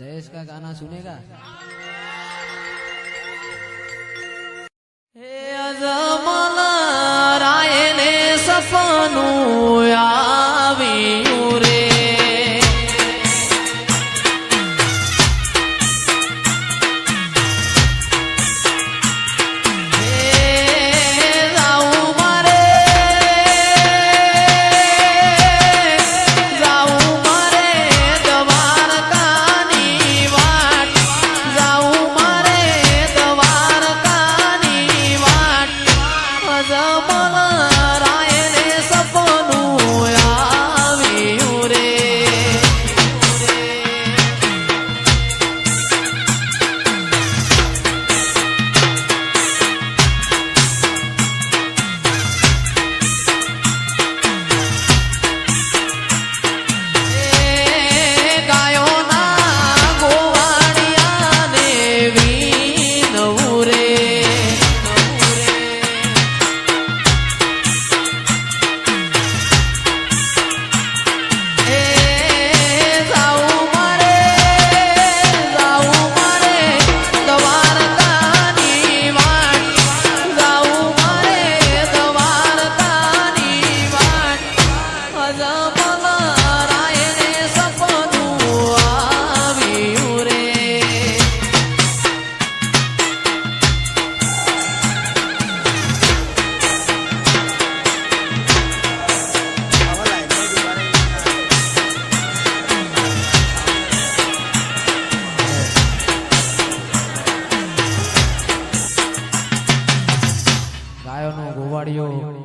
जयेश का गाना सुनेगा? हे अजमल रायने सपનું આવ્યું રે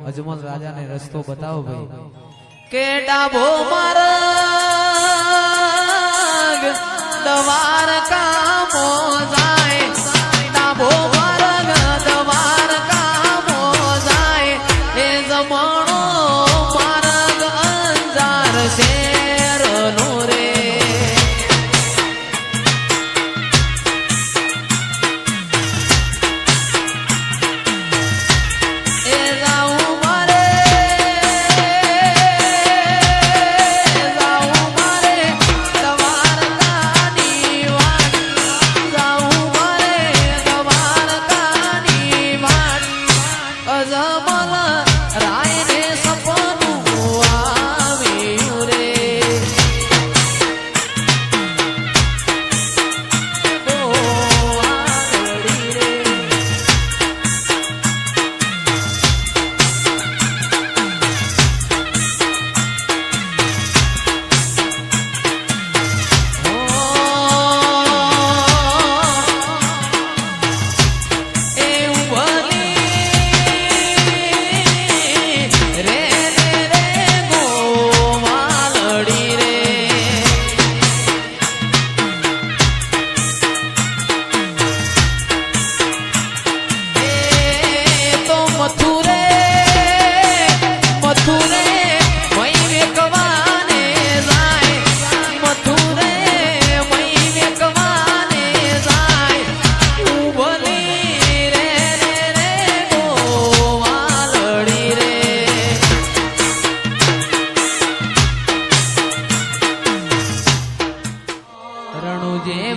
अजमल राजा ने रस्तो बताओ भाई के डाबो मार्ग दवार का मोजाए डाबो मार्ग दवार का मोजाए ए जमानो मार्ग अंजार शेर नूरे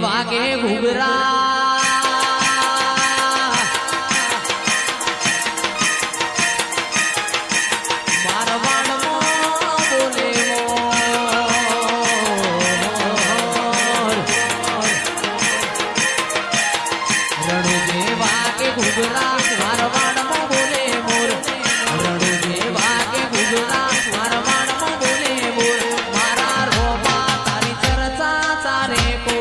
वागे घुघरा मारवाड़ बोले रणु जे वागे घुघरा मारवाड़ बोले मोर रणु जे वागे घुघरा मारवाड़ बोले मोर मारा रोबा तारी चर्चा चारे को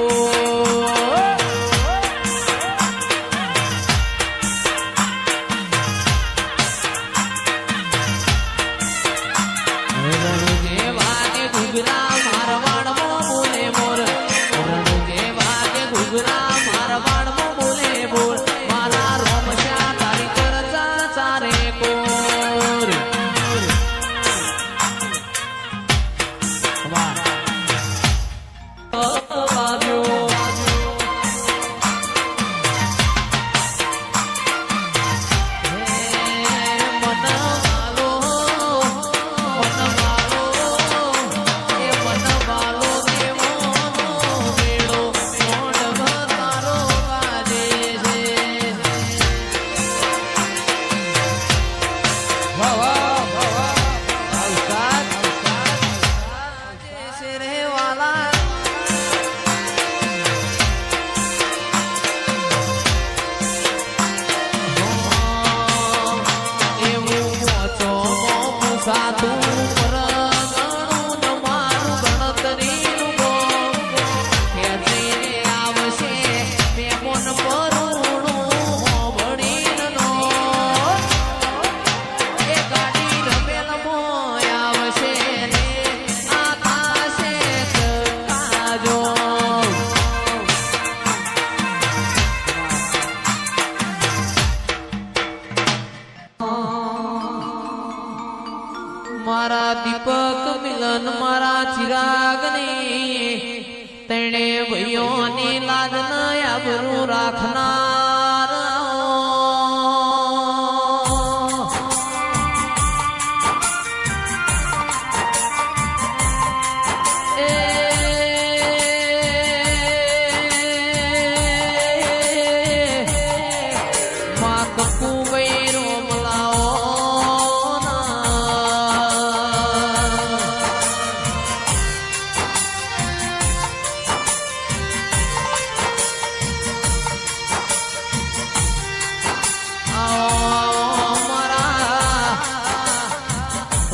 તેણે ભૈયોની લાજ ન આબરૂ રાખનાર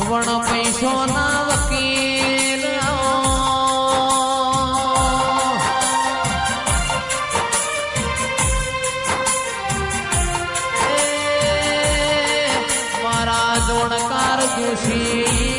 વણ પૈસોના વકીલ મારા જોણકાર જોશી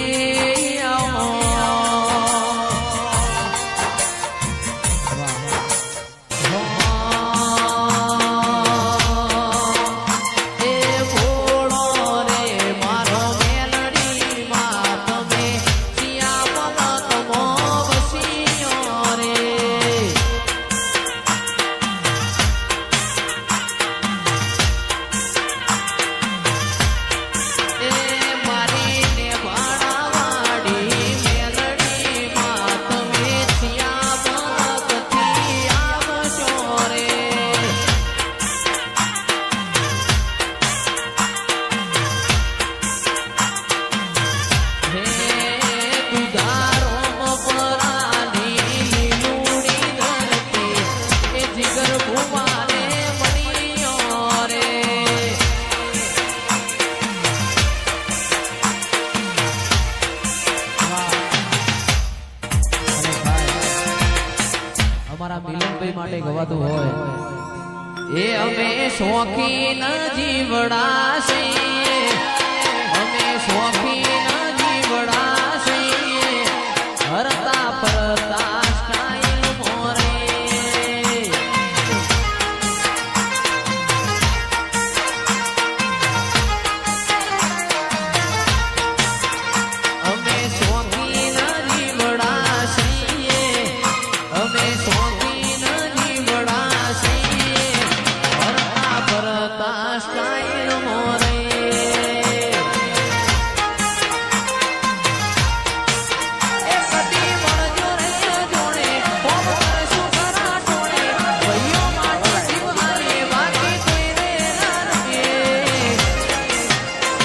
મિલનભાઈ માટે ગવાતું હોય એ અમે શોખીન જીવડા છીએ અમે શોખીન જીવડા છીએ હરતા ફરતા સ્ટાઈલ મોરે અમે શોખીન જીવડા છીએ અમે સ્ટાઈલ મોરે એ કદી મળજો રે જોડે કોમ કરશું ખરા ટોળે ભાઈઓ માટે જીવ હારે બાકી કોઈ રે નારકે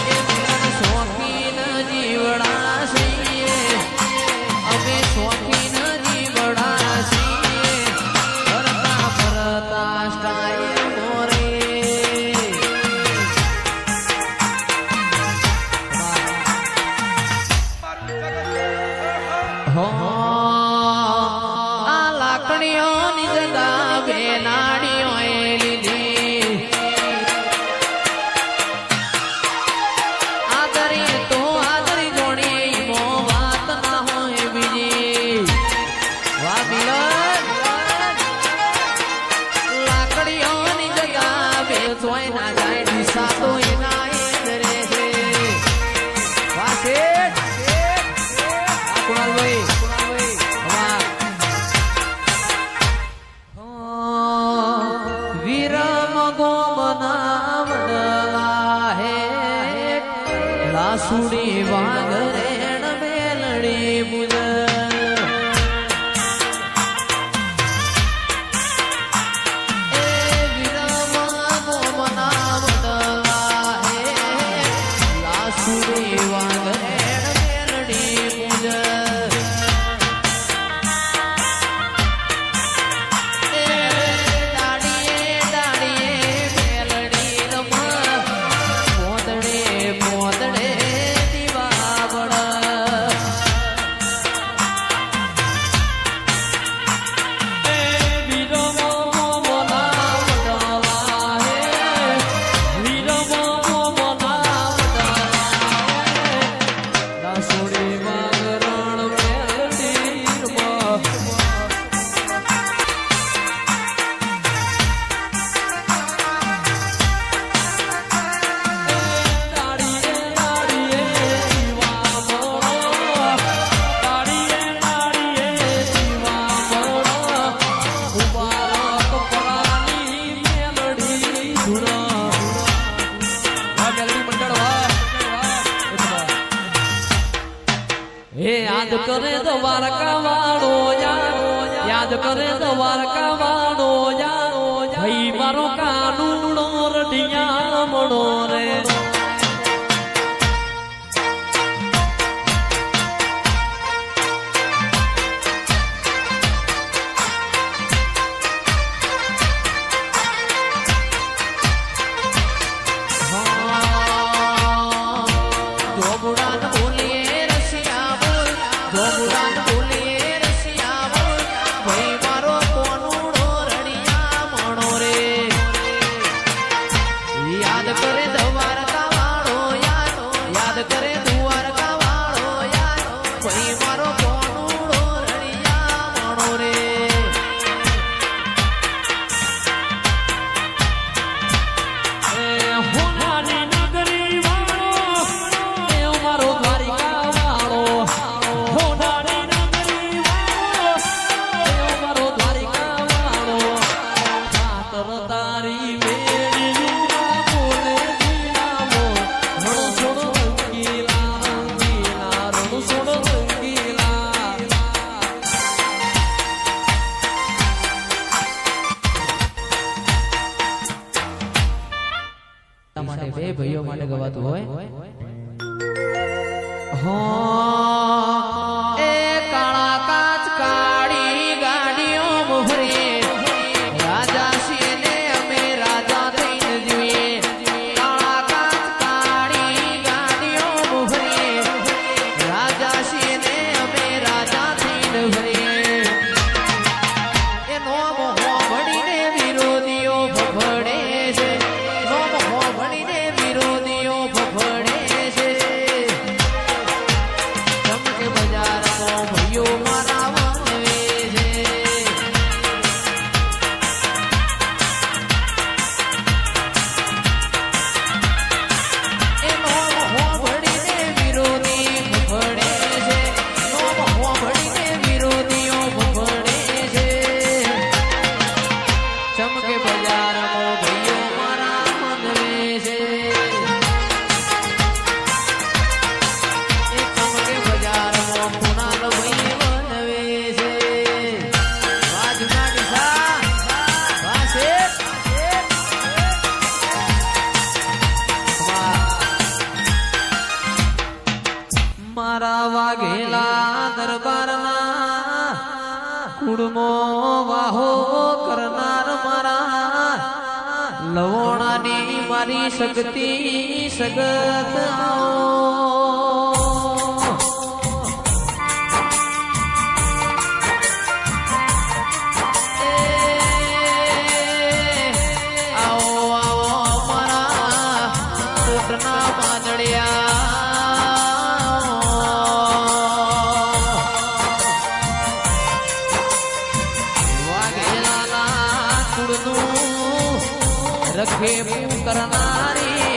એ મિલન શોખીન જીવડા છીએ અમે શોખીન જીવડા છીએ ફરતા ફરતા સ્ટાઈલ મોરે આ લાકડીઓની જગા બેનાડીઓ લીધી આદરી તો આદરી જોડી મો વાત ના હોય બીજી વાહ મિલન લાકડીઓની જગા બે જોઈ ના જાય દિશા તો એના રે છે વાહ શેઠ કુણાલભાઈ વીરમ ગોમના હે લાસુડી વાગરેણ મેલડી બુજ લાસુડી વાગરેણ મેલડી બુજ મોદડે દીવા બળ દ્વારકા વાળો યાદ કરે દ્વારકા વાળો ભાઈ મારો કાનુડો રઢિયા મણો રે બે ભાઈઓ માટે ગવાતું હોય એ કાળા કાચ કાળી ગાડીઓ મોહરે રાજા સિંહને અમે રાજા થઈને જોઈએ કાળા કાચ કાળી ગાડીઓ મોહરે રાજા સિંહને અમે રાજા થઈને ભરીએ એ નોમ હોભળીને વિરોધીઓ ભફડે છે નોમ હોભળીને વિરોધીઓ ભફડે છે ચમકે બજારમાં ભાઈઓ મારા વનવે છે એ નોમ હોભળીને વિરોધી ભફડે છે નોમ હોભળીને વિરોધીઓ ભફડે છે ચમકે બજારમાં ભાઈઓ મારા વનવે છે એ ચમકે બજારમાં કુણાલ ભાઈ વનવે છે વાહ જુનાડી સા વાહ શેઠ મારા વાઘેલા દરબારના કુડમો વાહો કરનાર મારા લવણાની મારી શક્તિ સગત આવો આવો મારા કોટના માદળિયા વાઘેલાના કુળનું રખે કરનારી